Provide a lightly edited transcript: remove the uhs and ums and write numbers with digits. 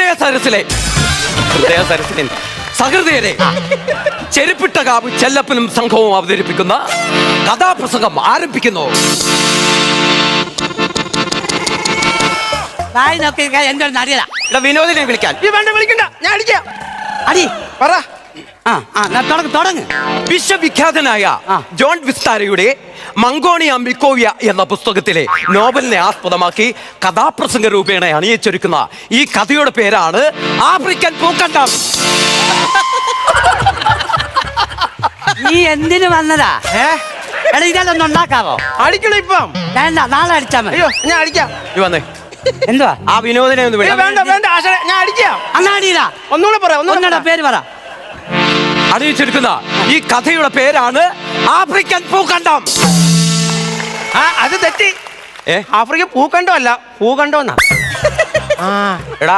ഹൃദയ സരസിലെ സഹൃദയരെ ചെരുപ്പിട്ട കാവ് ചെല്ലപ്പനും സംഘവും അവതരിപ്പിക്കുന്ന കഥാപ്രസംഗം ആരംഭിക്കുന്നു. വിനോദിനെ വിളിക്കാൻ വിളിക്കണ്ട, ഞാൻ അടിക്കാം. അടി പറ. തുടങ്ങ്. വിശ്വവിഖ്യാതനായ ജോൺ വിസ്താരയുടെ മംഗോണിയ മിക്കോവിയ എന്ന പുസ്തകത്തിലെ നോവലിനെ ആസ്പദമാക്കി കഥാപ്രസംഗ രൂപേണ അണിയിച്ചൊരുക്കുന്ന ഈ കഥയുടെ പേരാണ് ആഫ്രിക്കൻ പൂക്കണ്ടം. നീ എന്തിനു വന്നതാ? എടാ ഇതൊന്നും ഉണ്ടാക്കാവോ? അടിക്കണം ഇപ്പം. വേണ്ട, നാളെ അടിച്ചാ മതി. അയ്യോ, ഞാൻ അടിക്കാം. വന്നേ, എന്തുവാ ആ വിനോദിനെ ഒന്ന് വിളി. വേണ്ട വേണ്ട ആശാനെ, ഞാൻ അടിക്കാം. അങ്ങാടിയിലാ. ഒന്നുകൂടെ പറ. ഒന്നുകൂടെ പേര് പറ. അണിയിച്ചൊരുക്കുന്ന ഈ കഥയുടെ പേരാണ് ആഫ്രിക്കൻ പൂക്കണ്ടം. അത് തെറ്റി. ആഫ്രിക്ക പൂക്കണ്ടോ അല്ല, പൂകണ്ടോ എന്നാ.